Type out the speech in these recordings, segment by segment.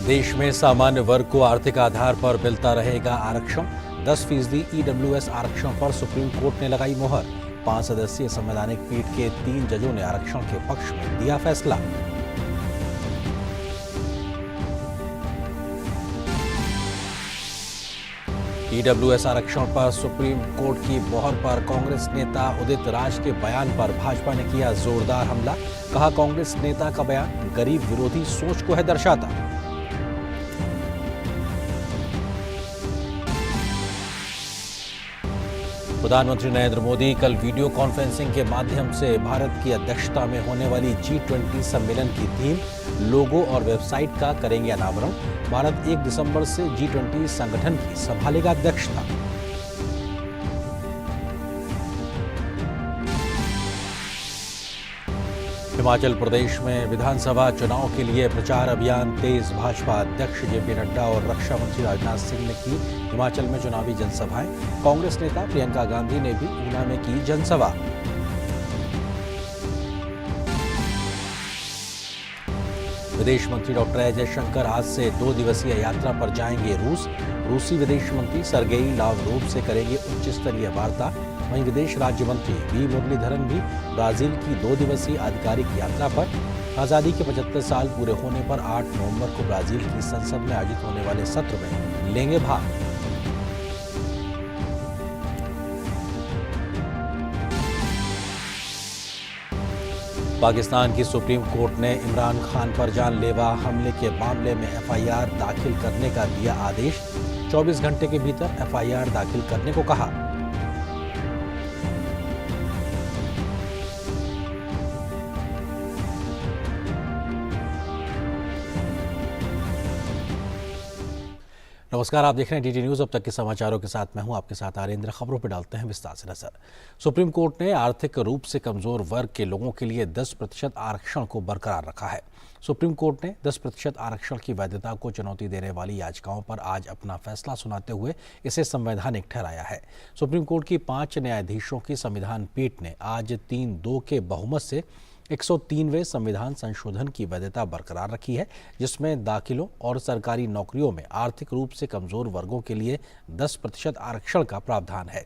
देश में सामान्य वर्ग को आर्थिक आधार पर मिलता रहेगा आरक्षण। 10% ईडब्ल्यूएस आरक्षण पर सुप्रीम कोर्ट ने लगाई मोहर। 5 सदस्यीय संवैधानिक पीठ के 3 जजों ने आरक्षण के पक्ष में दिया फैसला। ईडब्ल्यूएस आरक्षण पर सुप्रीम कोर्ट की मोहर पर कांग्रेस नेता उदित राज के बयान पर भाजपा ने किया जोरदार हमला। कहा, कांग्रेस नेता का बयान गरीब विरोधी सोच को है दर्शाता। प्रधानमंत्री नरेंद्र मोदी कल वीडियो कॉन्फ्रेंसिंग के माध्यम से भारत की अध्यक्षता में होने वाली G20 सम्मेलन की थीम, लोगो और वेबसाइट का करेंगे अनावरण। भारत 1 दिसंबर से G20 संगठन की संभालेगा अध्यक्षता। हिमाचल प्रदेश में विधानसभा चुनाव के लिए प्रचार अभियान तेज। भाजपा अध्यक्ष जेपी नड्डा और रक्षा मंत्री राजनाथ सिंह ने की हिमाचल में चुनावी जनसभाएं। कांग्रेस नेता प्रियंका गांधी ने भी ऊना में की जनसभा। विदेश मंत्री डॉक्टर एस जयशंकर आज से 2 दिवसीय यात्रा पर जाएंगे रूस। रूसी विदेश मंत्री सर्गेई लावरोव से करेंगे उच्च स्तरीय वार्ता। वहीं विदेश राज्य मंत्री वी मुरलीधरन भी ब्राजील की 2 दिवसीय आधिकारिक यात्रा पर। आजादी के 75 साल पूरे होने पर 8 नवंबर को ब्राजील की संसद में आयोजित होने वाले सत्र में लेंगे भाग। पाकिस्तान की सुप्रीम कोर्ट ने इमरान खान पर जानलेवा हमले के मामले में एफआईआर दाखिल करने का दिया आदेश। 24 घंटे के भीतर एफआईआर दाखिल करने को कहा। नमस्कार, आप देख रहे हैं डीडी न्यूज। अब तक के समाचारों के साथ मैं हूं आपके साथ आरेंद्र। खबरों पर डालते हैं विस्तार से नजर। सुप्रीम कोर्ट ने आर्थिक रूप से कमजोर वर्ग के लोगों के लिए 10% आरक्षण को बरकरार रखा है। सुप्रीम कोर्ट ने 10% आरक्षण की वैधता को चुनौती देने वाली याचिकाओं पर आज अपना फैसला सुनाते हुए इसे संवैधानिक ठहराया है। सुप्रीम कोर्ट की 5 न्यायाधीशों की संविधान पीठ ने आज 3-2 के बहुमत से 103वें संविधान संशोधन की वैधता बरकरार रखी है, जिसमें दाखिलों और सरकारी नौकरियों में आर्थिक रूप से कमजोर वर्गों के लिए 10% आरक्षण का प्रावधान है।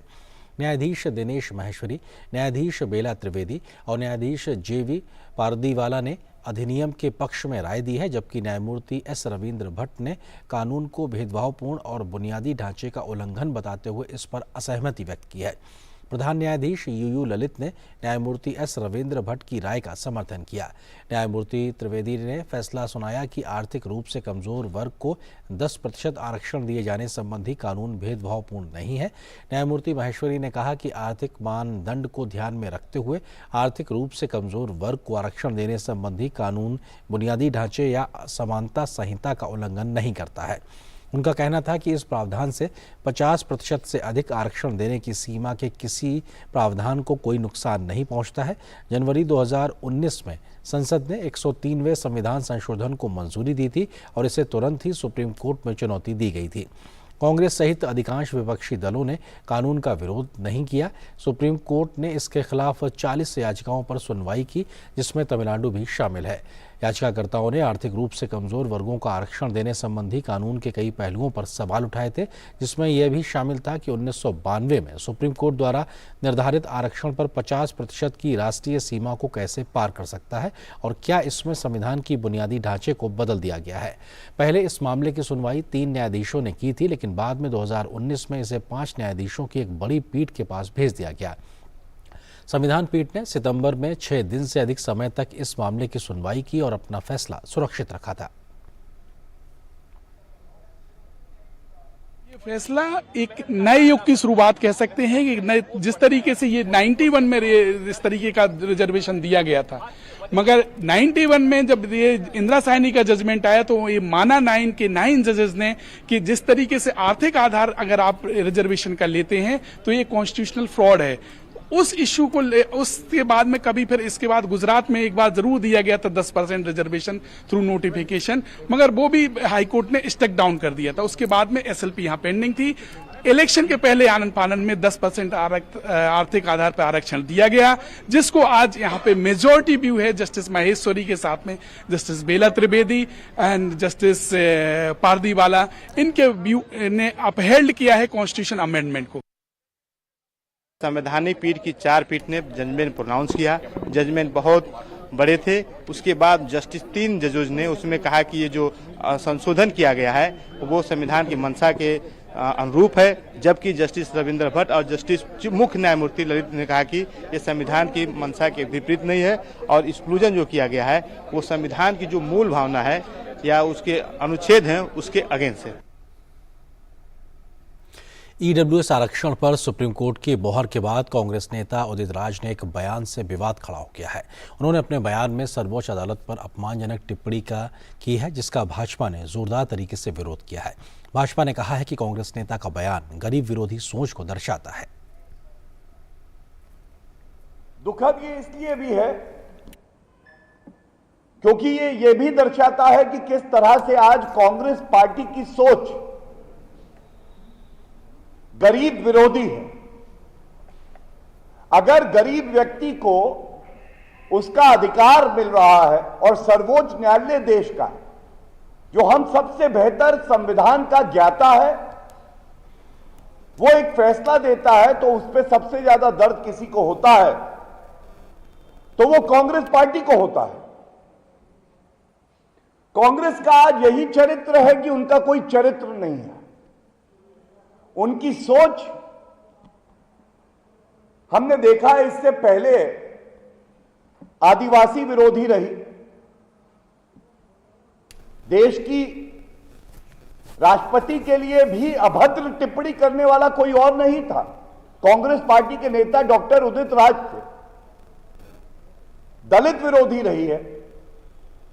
न्यायाधीश दिनेश माहेश्वरी, न्यायाधीश बेला त्रिवेदी और न्यायाधीश जेवी पारदीवाला ने अधिनियम के पक्ष में राय दी है, जबकि न्यायमूर्ति एस रविंद्र भट्ट ने कानून को भेदभावपूर्ण और बुनियादी ढांचे का उल्लंघन बताते हुए इस पर असहमति व्यक्त की है। प्रधान न्यायाधीश यूयू ललित ने न्यायमूर्ति एस रविंद्र भट्ट की राय का समर्थन किया। न्यायमूर्ति त्रिवेदी ने फैसला सुनाया कि आर्थिक रूप से कमजोर वर्ग को 10% आरक्षण दिए जाने संबंधी कानून भेदभावपूर्ण नहीं है। न्यायमूर्ति माहेश्वरी ने कहा कि आर्थिक मानदंड को ध्यान में रखते हुए आर्थिक रूप से कमजोर वर्ग को आरक्षण देने संबंधी कानून बुनियादी ढांचे या समानता संहिता का उल्लंघन नहीं करता है। उनका कहना था कि इस प्रावधान से 50% से अधिक आरक्षण देने की सीमा के किसी प्रावधान को कोई नुकसान नहीं पहुंचता है। जनवरी 2019 में संसद ने 103वें संविधान संशोधन को मंजूरी दी थी और इसे तुरंत ही सुप्रीम कोर्ट में चुनौती दी गई थी। कांग्रेस सहित अधिकांश विपक्षी दलों ने कानून का विरोध नहीं किया। सुप्रीम कोर्ट ने इसके खिलाफ 40 याचिकाओं पर सुनवाई की, जिसमें तमिलनाडु भी शामिल है। याचिकाकर्ताओं ने आर्थिक रूप से कमजोर वर्गों को आरक्षण देने संबंधी कानून के कई पहलुओं पर सवाल उठाए थे, जिसमें यह भी शामिल था कि 1992 में सुप्रीम कोर्ट द्वारा निर्धारित आरक्षण पर 50% की राष्ट्रीय सीमा को कैसे पार कर सकता है और क्या इसमें संविधान की बुनियादी ढांचे को बदल दिया गया है। पहले इस मामले की सुनवाई 3 न्यायाधीशों ने की थी, लेकिन बाद में 2019 में इसे 5 न्यायाधीशों की एक बड़ी पीठ के पास भेज दिया गया। संविधान पीठ ने सितंबर में 6 दिन से अधिक समय तक इस मामले की सुनवाई की और अपना फैसला सुरक्षित रखा था। ये फैसला एक नए युग की शुरुआत कह सकते हैं कि जिस तरीके से ये 91 में इस तरीके का रिजर्वेशन दिया गया था, मगर 91 में जब ये इंदिरा साहनी का जजमेंट आया तो ये माना 9 जजेस ने कि जिस तरीके से आर्थिक आधार अगर आप रिजर्वेशन का लेते हैं तो ये कॉन्स्टिट्यूशनल फ्रॉड है। उस इश्यू को उसके बाद में कभी फिर इसके बाद गुजरात में एक बार जरूर दिया गया था 10% रिजर्वेशन थ्रू नोटिफिकेशन, मगर वो भी हाईकोर्ट ने स्टेक डाउन कर दिया था। उसके बाद में एसएलपी यहाँ पेंडिंग थी। इलेक्शन के पहले आनंद फानन में 10% आर्थिक आधार पर आरक्षण दिया गया, जिसको आज यहाँ पे मेजोरिटी व्यू है जस्टिस महेश्वरी के साथ में justice Bela Trivedi and justice Pardiwala, इनके व्यू ने अपहेल्ड किया है कॉन्स्टिट्यूशन अमेंडमेंट को। संवैधानिक पीठ की 4 पीठ ने जजमेंट प्रोनाउंस किया। जजमेंट बहुत बड़े थे। उसके बाद जस्टिस 3 जजों ने उसमें कहा कि ये जो संशोधन किया गया है वो संविधान की मंशा के अनुरूप है, जबकि जस्टिस रविंद्र भट्ट और जस्टिस मुख्य न्यायमूर्ति ललित ने कहा कि ये संविधान की मंशा के विपरीत नहीं है और एक्सक्लूजन जो किया गया है वो संविधान की जो मूल भावना है या उसके अनुच्छेद हैं उसके अगेंस्ट है। ईडब्ल्यूएस आरक्षण पर सुप्रीम कोर्ट की मोहर के बाद कांग्रेस नेता उदित राज ने एक बयान से विवाद खड़ा हो गया है। उन्होंने अपने बयान में सर्वोच्च अदालत पर अपमानजनक टिप्पणी की है, जिसका भाजपा ने जोरदार तरीके से विरोध किया है। भाजपा ने कहा है कि कांग्रेस नेता का बयान गरीब विरोधी सोच को दर्शाता है। दुखद ये इसलिए भी है क्योंकि ये भी दर्शाता है कि किस तरह से आज कांग्रेस पार्टी की सोच गरीब विरोधी है। अगर गरीब व्यक्ति को उसका अधिकार मिल रहा है और सर्वोच्च न्यायालय देश का, जो हम सबसे बेहतर संविधान का ज्ञाता है, वो एक फैसला देता है तो उस पर सबसे ज्यादा दर्द किसी को होता है तो वो कांग्रेस पार्टी को होता है। कांग्रेस का आज यही चरित्र है कि उनका कोई चरित्र नहीं है। उनकी सोच हमने देखा है, इससे पहले आदिवासी विरोधी रही। देश की राष्ट्रपति के लिए भी अभद्र टिप्पणी करने वाला कोई और नहीं था। कांग्रेस पार्टी के नेता डॉक्टर उदित राज थे। दलित विरोधी रही है,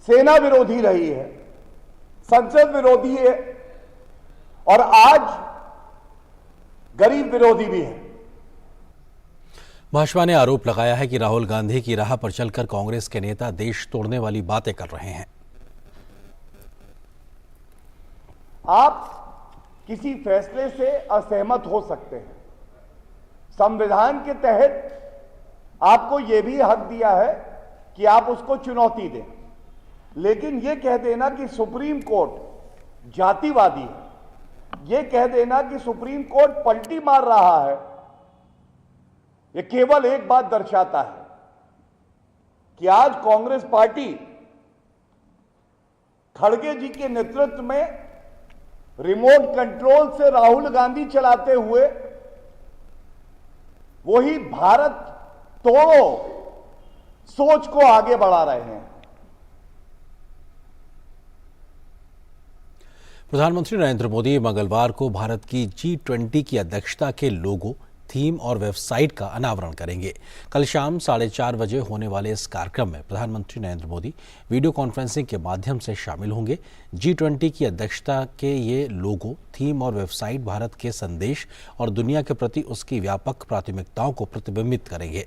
सेना विरोधी रही है, संसद विरोधी है और आज गरीब विरोधी भी है। भाजपा ने आरोप लगाया है कि राहुल गांधी की राह पर चलकर कांग्रेस के नेता देश तोड़ने वाली बातें कर रहे हैं। आप किसी फैसले से असहमत हो सकते हैं। संविधान के तहत आपको यह भी हक दिया है कि आप उसको चुनौती दें, लेकिन यह कह देना कि सुप्रीम कोर्ट जातिवादी है, यह कह देना कि सुप्रीम कोर्ट पलटी मार रहा है, यह केवल एक बात दर्शाता है कि आज कांग्रेस पार्टी खड़गे जी के नेतृत्व में रिमोट कंट्रोल से राहुल गांधी चलाते हुए वही भारत तोड़ो सोच को आगे बढ़ा रहे हैं। प्रधानमंत्री नरेंद्र मोदी मंगलवार को भारत की G20 की अध्यक्षता के लोगो, थीम और वेबसाइट का अनावरण करेंगे। कल शाम 4:30 बजे होने वाले इस कार्यक्रम में प्रधानमंत्री नरेंद्र मोदी वीडियो कॉन्फ्रेंसिंग के माध्यम से शामिल होंगे। G20 की अध्यक्षता के ये लोगो, थीम और वेबसाइट भारत के संदेश और दुनिया के प्रति उसकी व्यापक प्राथमिकताओं को प्रतिबिंबित करेंगे।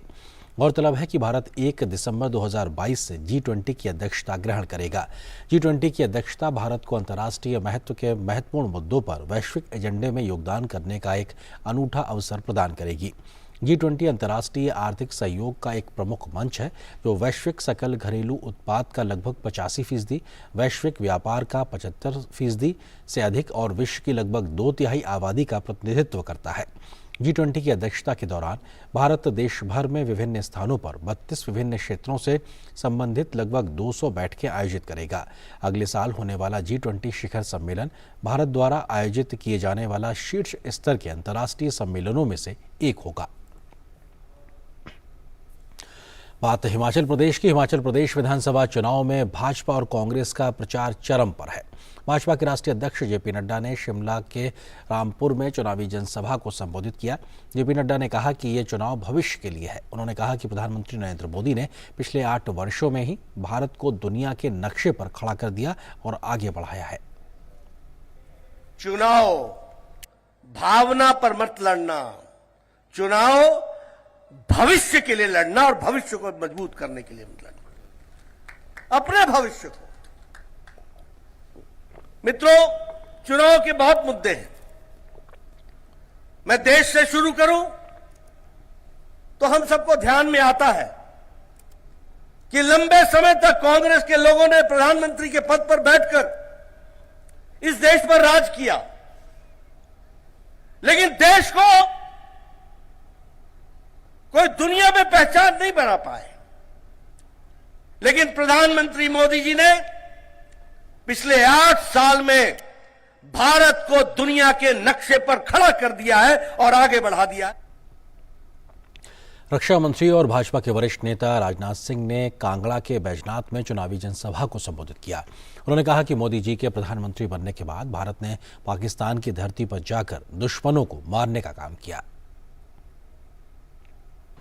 गौरतलब है कि भारत 1 दिसंबर 2022 से G20 की अध्यक्षता ग्रहण करेगा। G20 की अध्यक्षता भारत को अंतर्राष्ट्रीय महत्व के महत्वपूर्ण मुद्दों पर वैश्विक एजेंडे में योगदान करने का एक अनूठा अवसर प्रदान करेगी। G20 अंतर्राष्ट्रीय आर्थिक सहयोग का एक प्रमुख मंच है, जो वैश्विक सकल घरेलू उत्पाद का लगभग 85%, वैश्विक व्यापार का 75% से अधिक और विश्व की लगभग 2/3 आबादी का प्रतिनिधित्व करता है। G20 की अध्यक्षता के दौरान भारत देश भर में विभिन्न स्थानों पर 32 विभिन्न क्षेत्रों से संबंधित लगभग 200 बैठकें आयोजित करेगा। अगले साल होने वाला G20 शिखर सम्मेलन भारत द्वारा आयोजित किए जाने वाला शीर्ष स्तर के अंतर्राष्ट्रीय सम्मेलनों में से एक होगा। बात हिमाचल प्रदेश की। हिमाचल प्रदेश विधानसभा चुनाव में भाजपा और कांग्रेस का प्रचार चरम पर है। भाजपा के राष्ट्रीय अध्यक्ष जेपी नड्डा ने शिमला के रामपुर में चुनावी जनसभा को संबोधित किया। जेपी नड्डा ने कहा कि ये चुनाव भविष्य के लिए है। उन्होंने कहा कि प्रधानमंत्री नरेंद्र मोदी ने पिछले 8 वर्षों में ही भारत को दुनिया के नक्शे पर खड़ा कर दिया और आगे बढ़ाया है। चुनाव भावना पर मत लड़ना, चुनाव भविष्य के लिए लड़ना और भविष्य को मजबूत करने के लिए मत लड़ना, अपने भविष्य को। मित्रों, चुनाव के बहुत मुद्दे हैं। मैं देश से शुरू करूं तो हम सबको ध्यान में आता है कि लंबे समय तक कांग्रेस के लोगों ने प्रधानमंत्री के पद पर बैठकर इस देश पर राज किया, लेकिन देश को कोई दुनिया में पहचान नहीं बना पाए। लेकिन प्रधानमंत्री मोदी जी ने पिछले 8 साल में भारत को दुनिया के नक्शे पर खड़ा कर दिया है और आगे बढ़ा दिया है। रक्षा मंत्री और भाजपा के वरिष्ठ नेता राजनाथ सिंह ने कांगड़ा के बैजनाथ में चुनावी जनसभा को संबोधित किया। उन्होंने कहा कि मोदी जी के प्रधानमंत्री बनने के बाद भारत ने पाकिस्तान की धरती पर जाकर दुश्मनों को मारने का काम किया।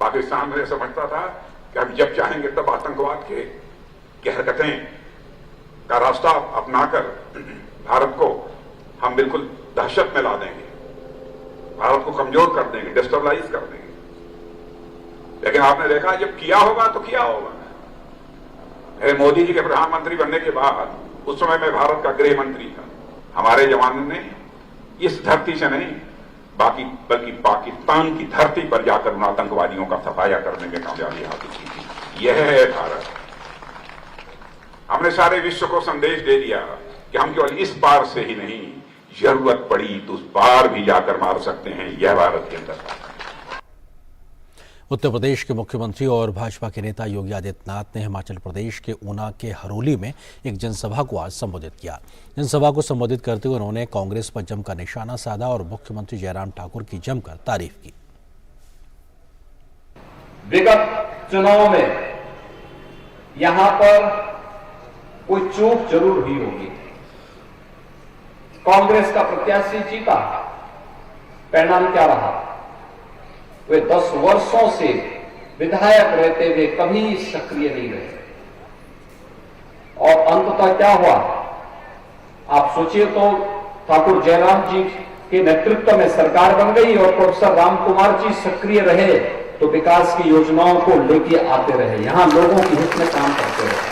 पाकिस्तान में समझता था कि हम जब चाहेंगे तब आतंकवाद की हरकतें का रास्ता अपनाकर भारत को हम बिल्कुल दहशत में ला देंगे, भारत को कमजोर कर देंगे, डिस्टेबलाइज कर देंगे। लेकिन आपने देखा जब किया होगा तो किया होगा। मेरे मोदी जी के प्रधानमंत्री बनने के बाद उस समय मैं भारत का गृह मंत्री था। हमारे जवानों ने इस धरती से नहीं बल्कि पाकिस्तान की धरती पर जाकर उन आतंकवादियों का सफाया करने में कामयाबी हासिल की थी। यह है भारत। हमने सारे विश्व को संदेश दे दिया कि हम केवल इस पार से ही नहीं, जरूरत पड़ी तो उस पार भी जाकर मार सकते हैं। यह भारत के अंदर। उत्तर प्रदेश के मुख्यमंत्री और भाजपा के नेता योगी आदित्यनाथ ने हिमाचल प्रदेश के ऊना के हरोली में एक जनसभा को आज संबोधित किया। जनसभा को संबोधित करते हुए उन्होंने कांग्रेस पर जमकर निशाना साधा और मुख्यमंत्री जयराम ठाकुर की जमकर तारीफ की। विगत चुनाव में यहां पर कोई चूक जरूर हुई होगी। कांग्रेस का प्रत्याशी जीता, परिणाम क्या रहा? वे 10 वर्षों से विधायक रहते हुए कभी सक्रिय नहीं रहे और अंततः क्या हुआ आप सोचिए तो ठाकुर जयराम जी के नेतृत्व में सरकार बन गई और प्रोफेसर राम कुमार जी सक्रिय रहे तो विकास की योजनाओं को लेके आते रहे, यहां लोगों की हित में काम करते रहे।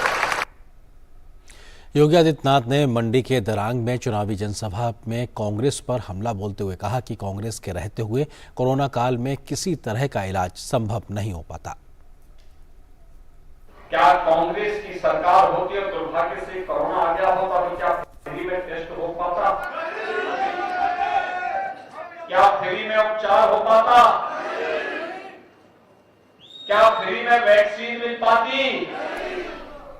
योगी आदित्यनाथ ने मंडी के दरांग में चुनावी जनसभा में कांग्रेस पर हमला बोलते हुए कहा कि कांग्रेस के रहते हुए कोरोना काल में किसी तरह का इलाज संभव नहीं हो पाता। क्या कांग्रेस की सरकार होती और दुर्भाग्य से कोरोना आ गया होता तो क्या फ्री में टेस्ट हो पाता? क्या फ्री में उपचार हो पाता? क्या फ्री में वैक्सीन मिल पाती?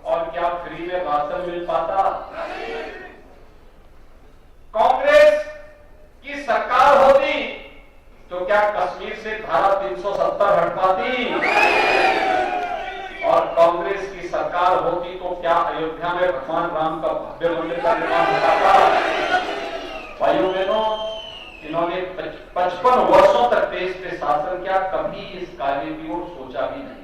और क्या फ्री में राशन मिल पाता? कांग्रेस की सरकार होती तो क्या कश्मीर से धारा 370 हट पाती? और कांग्रेस की सरकार होती तो क्या अयोध्या में भगवान राम का भव्य मंदिर का निर्माण हो पाता? भाइयों बहनों, इन्होंने 55 वर्षों तक देश पे शासन किया, कभी इस कार्य की ओर सोचा भी नहीं।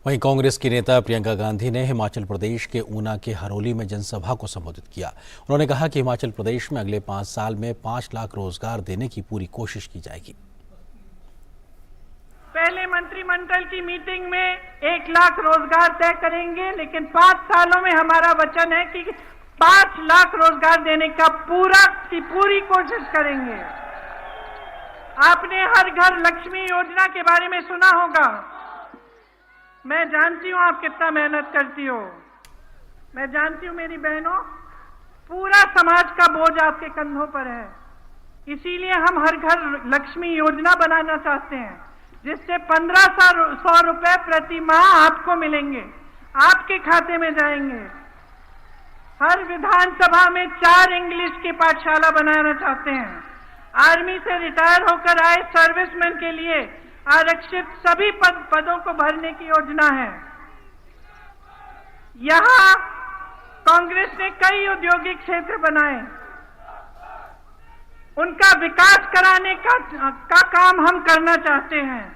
वहीं कांग्रेस की नेता प्रियंका गांधी ने हिमाचल प्रदेश के ऊना के हरोली में जनसभा को संबोधित किया। उन्होंने कहा कि हिमाचल प्रदेश में अगले 5 साल में 5 लाख रोजगार देने की पूरी कोशिश की जाएगी। पहले मंत्रिमंडल की मीटिंग में 1 लाख रोजगार तय करेंगे, लेकिन 5 सालों में हमारा वचन है कि 5 लाख रोजगार देने का पूरी कोशिश करेंगे। आपने हर घर लक्ष्मी योजना के बारे में सुना होगा। मैं जानती हूं आप कितना मेहनत करती हो। मैं जानती हूं मेरी बहनों, पूरा समाज का बोझ आपके कंधों पर है। इसीलिए हम हर घर लक्ष्मी योजना बनाना चाहते हैं, जिससे 1500 रुपए प्रति माह आपको मिलेंगे, आपके खाते में जाएंगे। हर विधानसभा में 4 इंग्लिश की पाठशाला बनाना चाहते हैं। आर्मी से रिटायर होकर आए सर्विसमैन के लिए आरक्षित सभी पदों को भरने की योजना है। यहां कांग्रेस ने कई औद्योगिक क्षेत्र बनाए, उनका विकास कराने का काम हम करना चाहते हैं।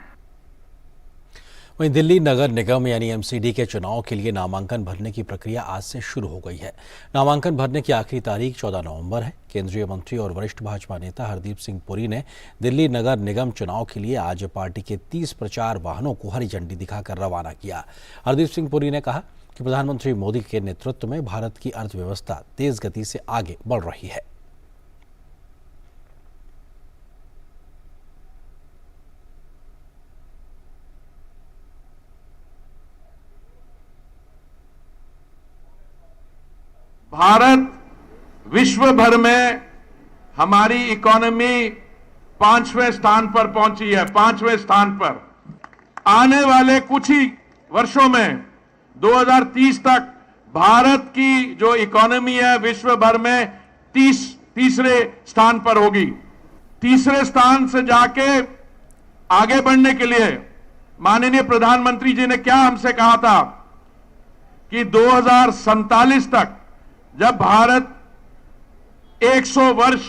वहीं दिल्ली नगर निगम यानी एमसीडी के चुनाव के लिए नामांकन भरने की प्रक्रिया आज से शुरू हो गई है। नामांकन भरने की आखिरी तारीख 14 नवंबर है। केंद्रीय मंत्री और वरिष्ठ भाजपा नेता हरदीप सिंह पुरी ने दिल्ली नगर निगम चुनाव के लिए आज पार्टी के 30 प्रचार वाहनों को हरी झंडी दिखाकर रवाना किया। हरदीप सिंह पुरी ने कहा कि प्रधानमंत्री मोदी के नेतृत्व में भारत की अर्थव्यवस्था तेज गति से आगे बढ़ रही है। भारत विश्व भर में हमारी इकोनॉमी 5वें स्थान पर पहुंची है, 5वें स्थान पर। आने वाले कुछ ही वर्षों में 2030 तक भारत की जो इकोनॉमी है विश्व भर में तीसरे स्थान पर होगी। तीसरे स्थान से जाके आगे बढ़ने के लिए माननीय प्रधानमंत्री जी ने क्या हमसे कहा था कि 2047 तक जब भारत 100 वर्ष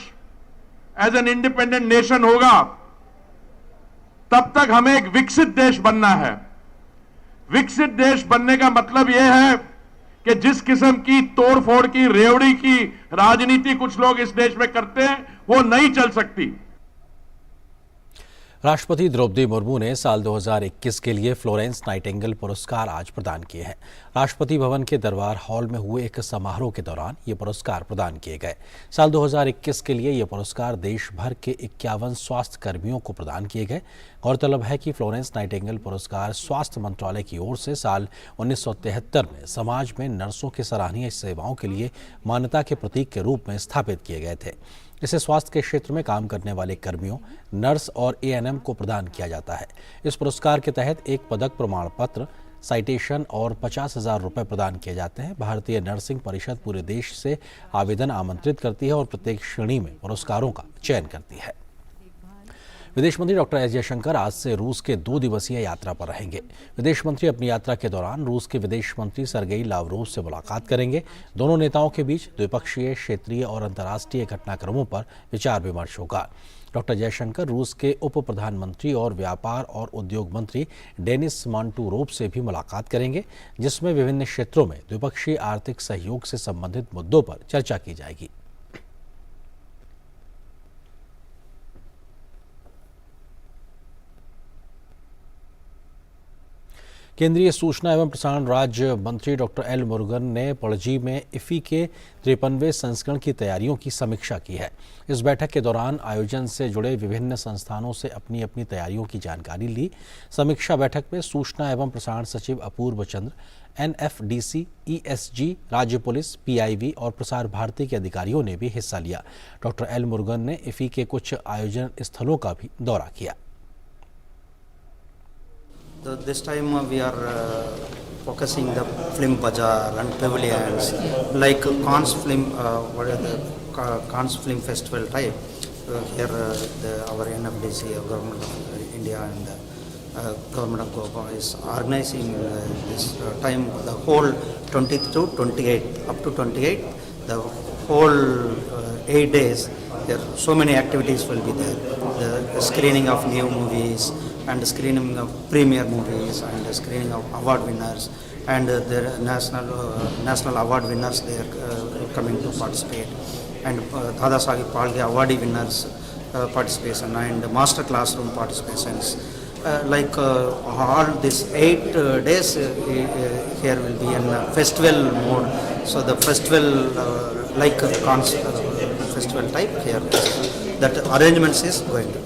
एज एन इंडिपेंडेंट नेशन होगा, तब तक हमें एक विकसित देश बनना है। विकसित देश बनने का मतलब यह है कि जिस किस्म की तोड़फोड़ की, रेवड़ी की राजनीति कुछ लोग इस देश में करते हैं, वो नहीं चल सकती। राष्ट्रपति द्रौपदी मुर्मू ने साल 2021 के लिए फ्लोरेंस नाइटिंगेल पुरस्कार आज प्रदान किए हैं। राष्ट्रपति भवन के दरबार हॉल में हुए एक समारोह के दौरान ये पुरस्कार प्रदान किए गए। साल 2021 के लिए ये पुरस्कार देश भर के 51 स्वास्थ्य कर्मियों को प्रदान किए गए। गौरतलब है कि फ्लोरेंस नाइटिंगेल पुरस्कार स्वास्थ्य मंत्रालय की ओर से साल 1973 में समाज में नर्सों की सराहनीय सेवाओं के लिए मान्यता के प्रतीक के रूप में स्थापित किए गए थे। इसे स्वास्थ्य के क्षेत्र में काम करने वाले कर्मियों, नर्स और एएनएम को प्रदान किया जाता है। इस पुरस्कार के तहत एक पदक प्रमाण पत्र, साइटेशन और 50,000 रुपये प्रदान किए जाते हैं। भारतीय नर्सिंग परिषद पूरे देश से आवेदन आमंत्रित करती है और प्रत्येक श्रेणी में पुरस्कारों का चयन करती है। विदेश मंत्री डॉक्टर एस जयशंकर आज से रूस के 2 दिवसीय यात्रा पर रहेंगे। विदेश मंत्री अपनी यात्रा के दौरान रूस के विदेश मंत्री सर्गेई लावरोव से मुलाकात करेंगे। दोनों नेताओं के बीच द्विपक्षीय, क्षेत्रीय और अंतर्राष्ट्रीय घटनाक्रमों पर विचार विमर्श होगा। डॉक्टर जयशंकर रूस के उप प्रधानमंत्री और व्यापार और उद्योग मंत्री डेनिस मांटुरोव से भी मुलाकात करेंगे, जिसमें विभिन्न क्षेत्रों में द्विपक्षीय आर्थिक सहयोग से संबंधित मुद्दों पर चर्चा की जाएगी। केंद्रीय सूचना एवं प्रसारण राज्य मंत्री डॉक्टर एल मुरुगन ने पणजी में इफ़ी के 53वें संस्करण की तैयारियों की समीक्षा की है। इस बैठक के दौरान आयोजन से जुड़े विभिन्न संस्थानों से अपनी अपनी तैयारियों की जानकारी ली। समीक्षा बैठक में सूचना एवं प्रसारण सचिव अपूर्व चंद्र, NFDC, ESG, राज्य पुलिस, PIV और प्रसार भारती के अधिकारियों ने भी हिस्सा लिया। डॉक्टर एल मुरुगन ने इफ़ी के कुछ आयोजन स्थलों का भी दौरा किया। This time we are focusing the film bazaar and pavilions like Cannes Film, what are the Cannes Film Festival type. Here our NFDC, Government of India and Government of Goa is organizing this time the whole 20 to 28, up to 28, the whole 8 days. There so many activities will be there. The screening of new movies and the screening of premiere movies and the screening of award winners and the national award winners, they are coming to participate, and Dada Saheb Phalke awardee winners participation and master classroom participations. Like all these 8 days here will be in festival mode. So the festival like festival type here, that arrangements is going to.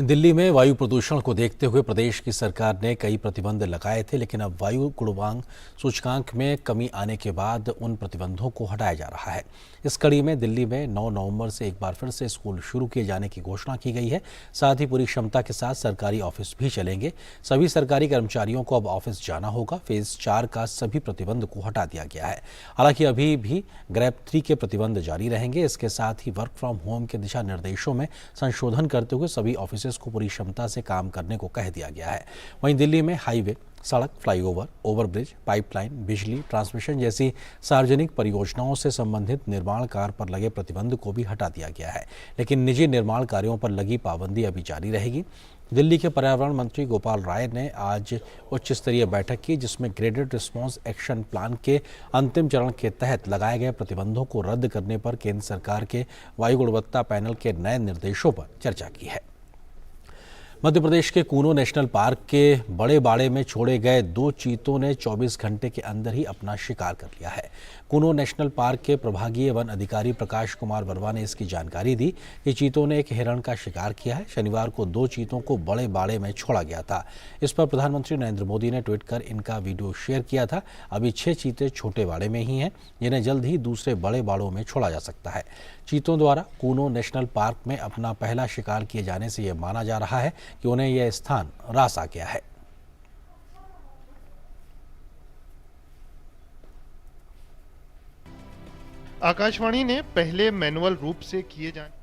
Delhi में वायु प्रदूषण को देखते हुए प्रदेश की सरकार ने कई प्रतिबंध लगाए थे, लेकिन अब वायु गुणवत्ता सूचकांक में कमी आने के बाद उन प्रतिबंधों को हटाया जा रहा है। इस कड़ी में दिल्ली में 9 नवंबर से एक बार फिर से स्कूल शुरू किए जाने की घोषणा की गई है। साथ ही पूरी क्षमता के साथ सरकारी ऑफिस भी चलेंगे। सभी सरकारी कर्मचारियों को अब ऑफिस जाना होगा। फेज 4 का सभी प्रतिबंध को हटा दिया गया है। हालांकि अभी भी ग्रेड 3 के प्रतिबंध जारी रहेंगे। इसके साथ ही वर्क फ्रॉम होम के दिशा निर्देशों में संशोधन करते हुए सभी ऑफिस को पूरी क्षमता से काम करने को कह दिया गया है। वहीं दिल्ली में हाईवे, सड़क, फ्लाईओवर, ओवरब्रिज, पाइपलाइन, बिजली, ट्रांसमिशन जैसी सार्वजनिक परियोजनाओं से संबंधित निर्माण कार्य पर लगे प्रतिबंध को भी हटा दिया गया है, लेकिन निजी निर्माण कार्यों पर लगी पाबंदी अभी जारी रहेगी। दिल्ली के पर्यावरण मंत्री गोपाल राय ने आज उच्च स्तरीय बैठक की, जिसमें ग्रेडेड रिस्पांस एक्शन प्लान के अंतिम चरण के तहत लगाए गए प्रतिबंधों को रद्द करने पर केंद्र सरकार के वायु गुणवत्ता पैनल के नए निर्देशों पर चर्चा की है। मध्य प्रदेश के कूनो नेशनल पार्क के बड़े बाड़े में छोड़े गए 2 चीतों ने 24 घंटे के अंदर ही अपना शिकार कर लिया है। कूनो नेशनल पार्क के प्रभागीय वन अधिकारी प्रकाश कुमार वर्मा ने इसकी जानकारी दी कि चीतों ने एक हिरण का शिकार किया है। शनिवार को 2 चीतों को बड़े बाड़े में छोड़ा गया था। इस पर प्रधानमंत्री नरेंद्र मोदी ने ट्वीट कर इनका वीडियो शेयर किया था। अभी 6 चीते छोटे बाड़े में ही हैं, जिन्हें जल्द ही दूसरे बड़े बाड़ों में छोड़ा जा सकता है। चीतों द्वारा कूनो नेशनल पार्क में अपना पहला शिकार किए जाने से यह माना जा रहा है कि उन्हें यह स्थान रास आ गया है। आकाशवाणी ने पहले मैनुअल रूप से किए जाने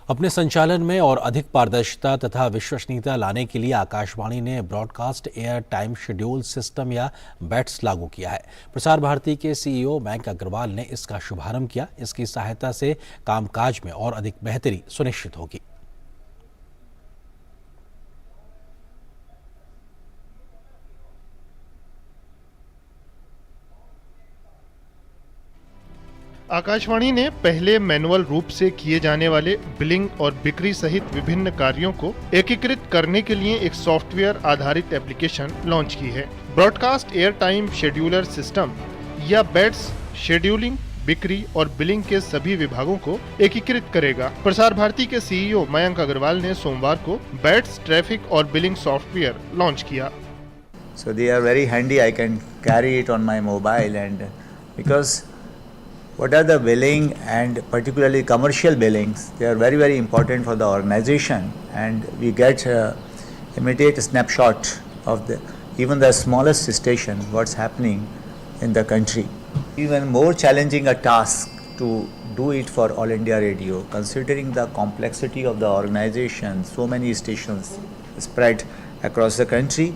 अपने संचालन में और अधिक पारदर्शिता तथा विश्वसनीयता लाने के लिए आकाशवाणी ने broadcast air time schedule system या बैट्स लागू किया है। प्रसार भारती के सीईओ मयंक अग्रवाल ने इसका शुभारंभ किया। इसकी सहायता से कामकाज में और अधिक बेहतरी सुनिश्चित होगी। आकाशवाणी ने पहले मैनुअल रूप से किए जाने वाले बिलिंग और बिक्री सहित विभिन्न कार्यों को एकीकृत करने के लिए एक सॉफ्टवेयर आधारित एप्लीकेशन लॉन्च की है। Broadcast air time scheduler system या बैट्स शेड्यूलिंग, बिक्री और बिलिंग के सभी विभागों को एकीकृत करेगा। प्रसार भारती के सीईओ मयंक अग्रवाल ने सोमवार को बैट्स ट्रैफिक और बिलिंग सॉफ्टवेयर लॉन्च किया। So they are very handy. I can carry it on my mobile, and because what are the billing and particularly commercial billings, they are very, very important for the organization, and we get immediate snapshot of even the smallest station, what's happening in the country. Even more challenging a task to do it for All India Radio, considering the complexity of the organization, so many stations spread across the country.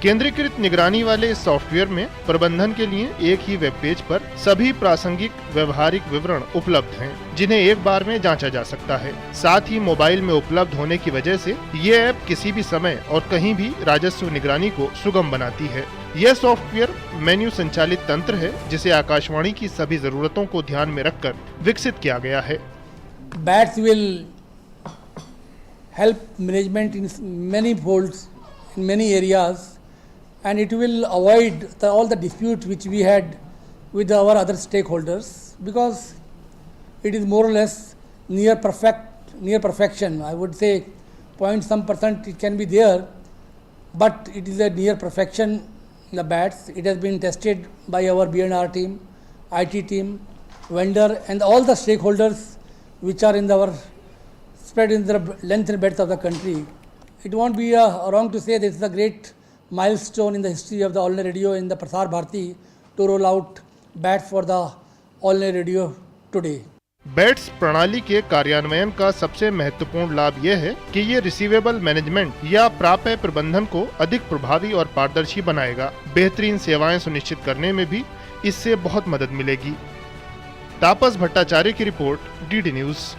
केंद्रीकृत निगरानी वाले इस software में प्रबंधन के लिए एक ही web page पर सभी प्रासंगिक व्यवहारिक विवरण उपलब्ध हैं, जिन्हें एक बार में जांचा जा सकता है। साथ ही मोबाइल में उपलब्ध होने की वजह से ये ऐप किसी भी समय और कहीं भी राजस्व निगरानी को सुगम बनाती है। यह सॉफ्टवेयर मेन्यू संचालित तंत्र है, जिसे आकाशवाणी की सभी जरूरतों को ध्यान में रखकर विकसित किया गया है। Bats will help management in many folds, in many areas. And it will avoid all the disputes which we had with our other stakeholders, because it is more or less near perfection. I would say .some% it can be there, but it is a near perfection in the bats. It has been tested by our B&R team, IT team, vendor, and all the stakeholders which are in our spread in the length and breadth of the country. It won't be wrong to say this is a great milestone in the history of the All India Radio in the Prasar Bharati to roll out bats for the All India Radio today. Bats प्रणाली के कार्यान्वयन का सबसे महत्वपूर्ण लाभ यह है कि ये रिसीवेबल मैनेजमेंट या प्राप्य प्रबंधन को अधिक प्रभावी और पारदर्शी बनाएगा। बेहतरीन सेवाएं सुनिश्चित करने में भी इससे बहुत मदद मिलेगी। तापस भट्टाचार्य की रिपोर्ट, डीडी न्यूज।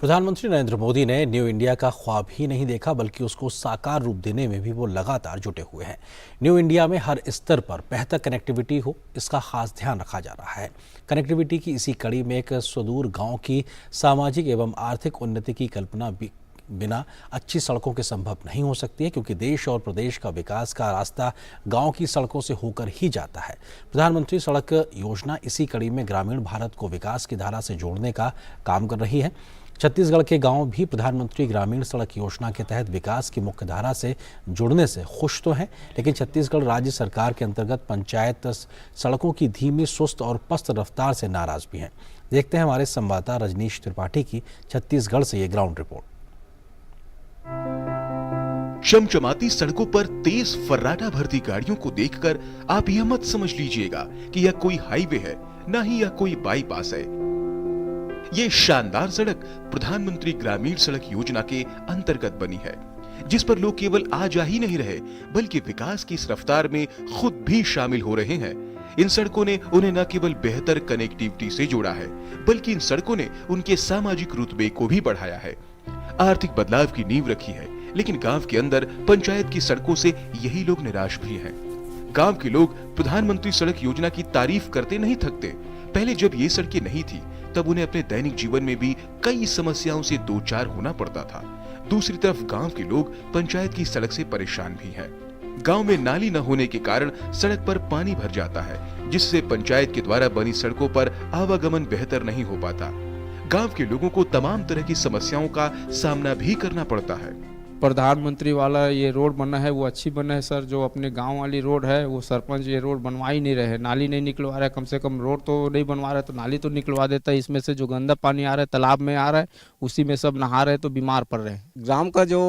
प्रधानमंत्री नरेंद्र मोदी ने न्यू इंडिया का ख्वाब ही नहीं देखा, बल्कि उसको साकार रूप देने में भी वो लगातार जुटे हुए हैं। न्यू इंडिया में हर स्तर पर बेहतर कनेक्टिविटी हो, इसका खास ध्यान रखा जा रहा है। कनेक्टिविटी की इसी कड़ी में एक सुदूर गांव की सामाजिक एवं आर्थिक उन्नति की कल्पना बिना अच्छी सड़कों के संभव नहीं हो सकती है, क्योंकि देश और प्रदेश का विकास का रास्ता गांव की सड़कों से होकर ही जाता है। प्रधानमंत्री सड़क योजना इसी कड़ी में ग्रामीण भारत को विकास की धारा से जोड़ने का काम कर रही है। छत्तीसगढ़ के गांव भी प्रधानमंत्री ग्रामीण सड़क योजना के तहत विकास की मुख्य धारा से जुड़ने से खुश तो हैं, लेकिन छत्तीसगढ़ राज्य सरकार के अंतर्गत पंचायत सड़कों की धीमी, सुस्त और पस्त रफ्तार से नाराज भी हैं। देखते हैं हमारे संवाददाता रजनीश त्रिपाठी की छत्तीसगढ़ से ये ग्राउंड रिपोर्ट। चमचमाती सड़कों पर तेज फर्राटा भरती गाड़ियों को देखकर आप यह मत समझ लीजिएगा कि यह कोई हाईवे है, ना ही यह कोई बाईपास है। ये शानदार सड़क प्रधानमंत्री ग्रामीण सड़क योजना के अंतर्गत बनी है, जिस पर लोग केवल आ जा ही नहीं रहे, बल्कि विकास की इस रफ्तार में खुद भी शामिल हो रहे हैं। इन सड़कों ने उन्हें न केवल बेहतर कनेक्टिविटी से जोड़ा है, बल्कि इन सड़कों ने उनके सामाजिक रुतबे को भी बढ़ाया है। आर्थिक बदलाव की नींव रखी है, लेकिन गांव के अंदर पंचायत की सड़कों से यही लोग निराश भी हैं। गांव के लोग प्रधानमंत्री सड़क योजना की तारीफ करते नहीं थकते। पहले जब ये सड़कें नहीं थी तब उन्हें अपने दैनिक जीवन में भी कई समस्याओं से दो चार होना पड़ता था। दूसरी तरफ गांव के लोग पंचायत की सड़क से परेशान भी हैं। गांव में नाली न होने के कारण सड़क पर पानी भर जाता है, जिससे पंचायत के द्वारा बनी सड़कों पर आवागमन बेहतर नहीं हो पाता। गांव के लोगों को तमाम तरह की समस्याओं का सामना भी करना पड़ता है। प्रधानमंत्री वाला ये रोड बना है वो अच्छी बना है सर। जो अपने गांव वाली रोड है वो सरपंच ये रोड बनवा ही नहीं रहे, नाली नहीं निकलवा रहा है। कम से कम रोड तो नहीं बनवा रहा है तो नाली तो निकलवा देता है। इसमें से जो गंदा पानी आ रहा है तालाब में आ रहा है, उसी में सब नहा रहे तो बीमार पड़ रहे हैं। ग्राम का जो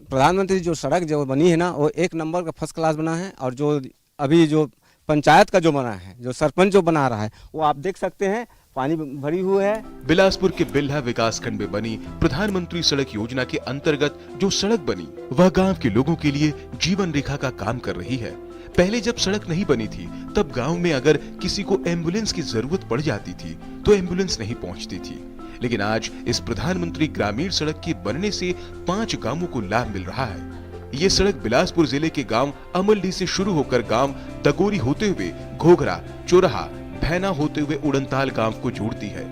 प्रधानमंत्री जो सड़क जो बनी है ना वो एक नंबर का फर्स्ट क्लास बना है। और जो अभी जो पंचायत का जो बना है, जो सरपंच जो बना रहा है, वो आप देख सकते हैं पानी भरी हुई है। बिलासपुर के बिल्हा विकास खंड में बनी प्रधानमंत्री सड़क योजना के अंतर्गत जो सड़क बनी वह गांव के लोगों के लिए जीवन रेखा का काम कर रही है। पहले जब सड़क नहीं बनी थी तब गांव में अगर किसी को एम्बुलेंस की जरूरत पड़ जाती थी तो एम्बुलेंस नहीं पहुंचती थी, लेकिन आज इस प्रधानमंत्री ग्रामीण सड़क के बनने से 5 गांवों को लाभ मिल रहा है। ये सड़क बिलासपुर जिले के गांव अमलडी से शुरू होकर गांव दगोरी होते हुए घोघरा, चोरहा, भैना होते हुए उड़नताल गांव को जोड़ती है।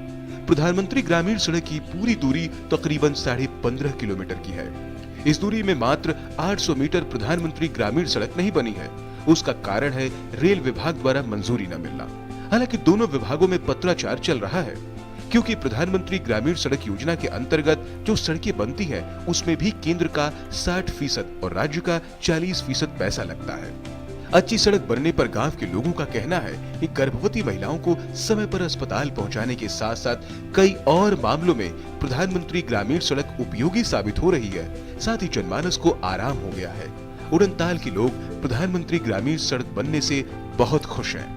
प्रधानमंत्री ग्रामीण सड़क की पूरी दूरी तकरीबन 15.5 किलोमीटर की है। इस दूरी में मात्र 800 मीटर प्रधानमंत्री ग्रामीण सड़क नहीं बनी है। उसका कारण है रेल विभाग द्वारा मंजूरी न मिलना। हालांकि दोनों विभागों में पत्राचार चल रहा है, क्योंकि प्रधानमंत्री ग्रामीण सड़क योजना के अंतर्गत जो सड़कें बनती हैं उसमें भी केंद्र का 60% और राज्य का 40% पैसा लगता है। अच्छी सड़क बनने पर गांव के लोगों का कहना है कि गर्भवती महिलाओं को समय पर अस्पताल पहुंचाने के साथ साथ कई और मामलों में प्रधानमंत्री ग्रामीण सड़क उपयोगी साबित हो रही है। साथ ही जनमानस को आराम हो गया है। उड़नताल के लोग प्रधानमंत्री ग्रामीण सड़क बनने से बहुत खुश हैं।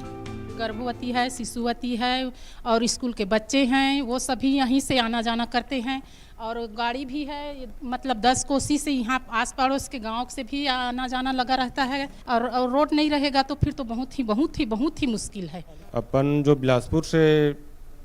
गर्भवती है, शिशुवती है और स्कूल के बच्चे हैं, वो सभी यहीं से आना जाना करते हैं। और गाड़ी भी है, मतलब 10 कोसी से यहाँ आस पड़ोस के गांव से भी आना जाना लगा रहता है। और रोड नहीं रहेगा तो फिर तो बहुत ही मुश्किल है। अपन जो बिलासपुर से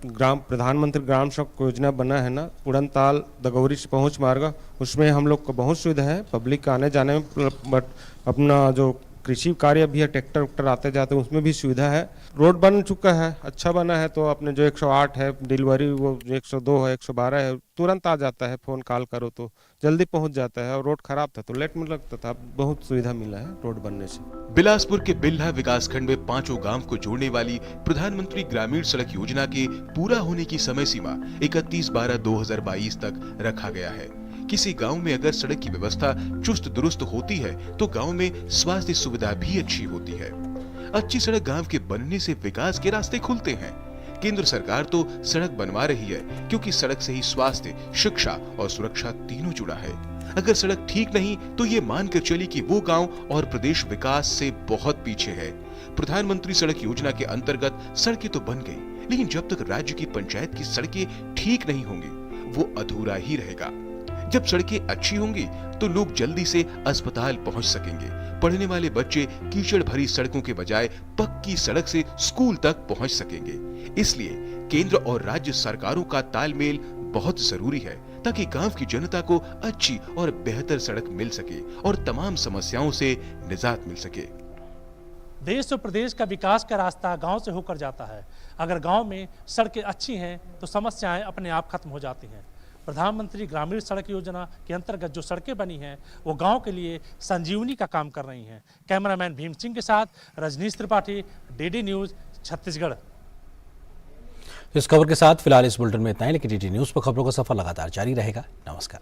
ग्राम प्रधानमंत्री ग्राम सड़क योजना बना है ना, उड़नताल दगौरी से पहुँच मार्ग, उसमें हम लोग को बहुत सुविधा है पब्लिक का आने जाने में। बट अपना जो कृषि कार्य भी है, ट्रैक्टर वैक्टर आते जाते उसमें भी सुविधा है। रोड बन चुका है, अच्छा बना है। तो अपने जो 108 है डिलीवरी, वो 102 है, 112 है, तुरंत आ जाता है। फोन कॉल करो तो जल्दी पहुंच जाता है। और रोड खराब था तो लेट में लगता था, बहुत सुविधा मिला है रोड बनने से। बिलासपुर के बिल्हा विकास खंड में 5 गांव को जोड़ने वाली प्रधानमंत्री ग्रामीण सड़क योजना के पूरा होने की समय सीमा 31/12/2022 तक रखा गया है। किसी गांव में अगर सड़क की व्यवस्था चुस्त दुरुस्त होती है तो गांव में स्वास्थ्य सुविधा भी अच्छी होती है। अच्छी सड़क गांव के बनने से विकास के रास्ते खुलते हैं। केंद्र सरकार तो सड़क बनवा रही है, क्योंकि सड़क से ही स्वास्थ्य, शिक्षा और सुरक्षा तीनों जुड़ा है। अगर सड़क ठीक नहीं तो ये मानकर चली कि वो गांव और प्रदेश विकास से बहुत पीछे है। प्रधानमंत्री सड़क योजना के अंतर्गत सड़कें तो बन गई, लेकिन जब तक राज्य की पंचायत की सड़कें ठीक नहीं होंगी वो अधूरा ही रहेगा। जब सड़कें अच्छी होंगी तो लोग जल्दी से अस्पताल पहुंच सकेंगे। पढ़ने वाले बच्चे कीचड़ भरी सड़कों के बजाय पक्की सड़क से स्कूल तक पहुंच सकेंगे। इसलिए केंद्र और राज्य सरकारों का तालमेल बहुत जरूरी है, ताकि गांव की जनता को अच्छी और बेहतर सड़क मिल सके और तमाम समस्याओं से निजात मिल सके। देश और प्रदेश का विकास का रास्ता गांव से होकर जाता है। अगर गांव में सड़कें अच्छी हैं तो समस्याएं अपने आप खत्म हो जाती हैं। प्रधानमंत्री ग्रामीण सड़क योजना के अंतर्गत जो सड़कें बनी हैं वो गांव के लिए संजीवनी का काम कर रही हैं। कैमरामैन भीम सिंह के साथ रजनीश त्रिपाठी, डीडी न्यूज, छत्तीसगढ़। इस खबर के साथ फिलहाल इस बुलेटिन में इतना ही, लेकिन डीडी न्यूज पर खबरों का सफर लगातार जारी रहेगा। नमस्कार।